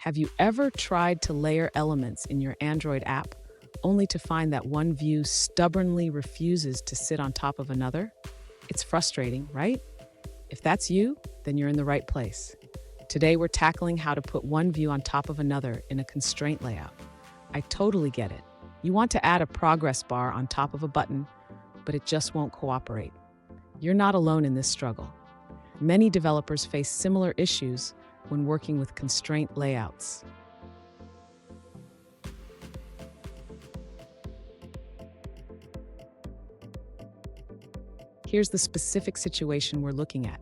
Have you ever tried to layer elements in your Android app only to find that one view stubbornly refuses to sit on top of another? It's frustrating, right? If that's you, then you're in the right place. Today we're tackling how to put one view on top of another in a constraint layout. I totally get it. You want to add a progress bar on top of a button, but it just won't cooperate. You're not alone in this struggle. Many developers face similar issues when working with constraint layouts. Here's the specific situation we're looking at.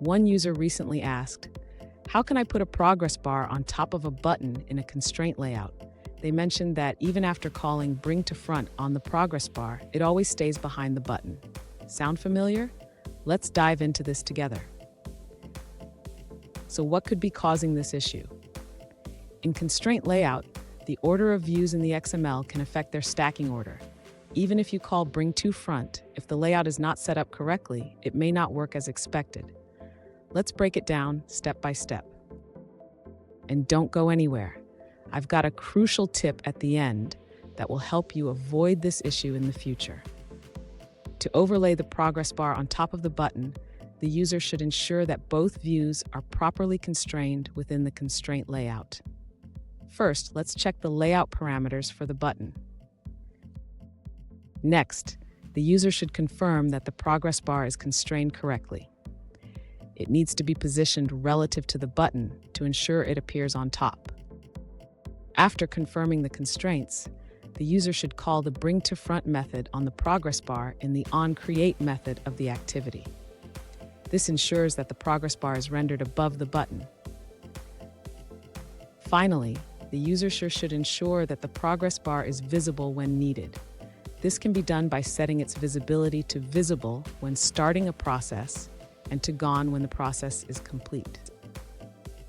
One user recently asked, "How can I put a progress bar on top of a button in a constraint layout?" They mentioned that even after calling bring to front on the progress bar, it always stays behind the button. Sound familiar? Let's dive into this together. So what could be causing this issue? In constraint layout, the order of views in the XML can affect their stacking order. Even if you call bring to front, if the layout is not set up correctly, it may not work as expected. Let's break it down step by step. And don't go anywhere. I've got a crucial tip at the end that will help you avoid this issue in the future. To overlay the progress bar on top of the button, the user should ensure that both views are properly constrained within the constraint layout. First, let's check the layout parameters for the button. Next, the user should confirm that the progress bar is constrained correctly. It needs to be positioned relative to the button to ensure it appears on top. After confirming the constraints, the user should call the bring to front method on the progress bar in the onCreate method of the activity. This ensures that the progress bar is rendered above the button. Finally, the user should ensure that the progress bar is visible when needed. This can be done by setting its visibility to visible when starting a process and to gone when the process is complete.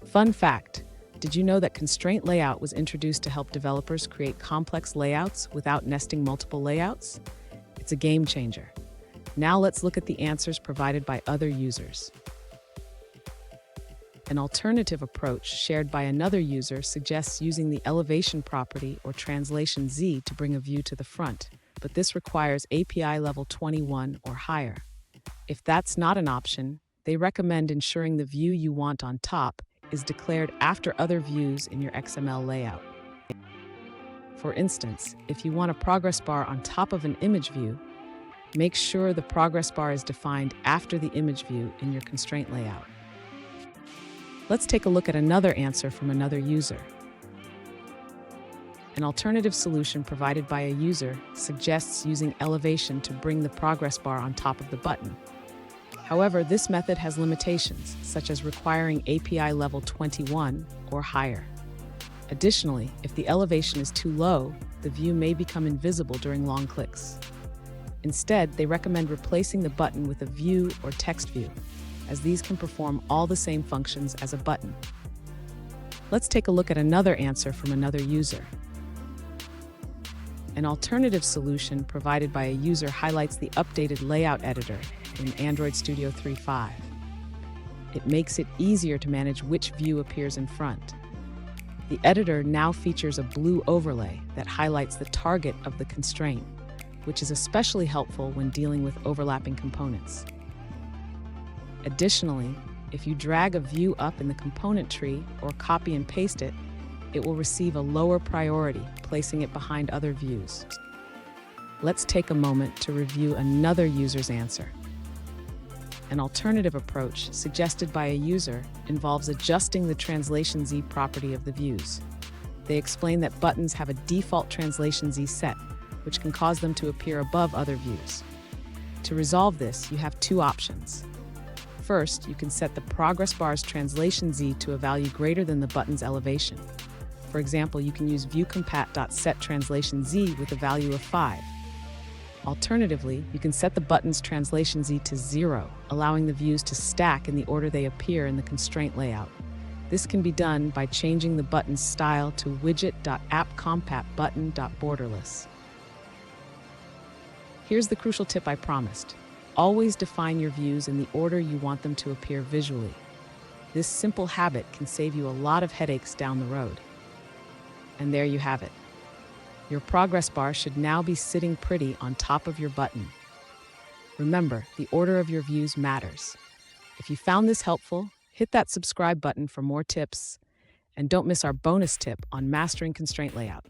Fun fact, did you know that constraint layout was introduced to help developers create complex layouts without nesting multiple layouts? It's a game changer. Now let's look at the answers provided by other users. An alternative approach shared by another user suggests using the elevation property or translation Z to bring a view to the front, but this requires API level 21 or higher. If that's not an option, they recommend ensuring the view you want on top is declared after other views in your XML layout. For instance, if you want a progress bar on top of an image view, make sure the progress bar is defined after the image view in your constraint layout. Let's take a look at another answer from another user. An alternative solution provided by a user suggests using elevation to bring the progress bar on top of the button. However, this method has limitations, such as requiring API level 21 or higher. Additionally, if the elevation is too low, the view may become invisible during long clicks. Instead, they recommend replacing the button with a view or text view, as these can perform all the same functions as a button. Let's take a look at another answer from another user. An alternative solution provided by a user highlights the updated layout editor in Android Studio 3.5. It makes it easier to manage which view appears in front. The editor now features a blue overlay that highlights the target of the constraint, which is especially helpful when dealing with overlapping components. Additionally, if you drag a view up in the component tree or copy and paste it, it will receive a lower priority, placing it behind other views. Let's take a moment to review another user's answer. An alternative approach suggested by a user involves adjusting the translation Z property of the views. They explain that buttons have a default translation Z set, which can cause them to appear above other views. To resolve this, you have two options. First, you can set the progress bar's translation Z to a value greater than the button's elevation. For example, you can use viewcompat.setTranslationZ with a value of 5. Alternatively, you can set the button's translation Z to 0, allowing the views to stack in the order they appear in the constraint layout. This can be done by changing the button's style to widget.appCompatButton.borderless. Here's the crucial tip I promised. Always define your views in the order you want them to appear visually. This simple habit can save you a lot of headaches down the road. And there you have it. Your progress bar should now be sitting pretty on top of your button. Remember, the order of your views matters. If you found this helpful, hit that subscribe button for more tips, and don't miss our bonus tip on mastering constraint layout.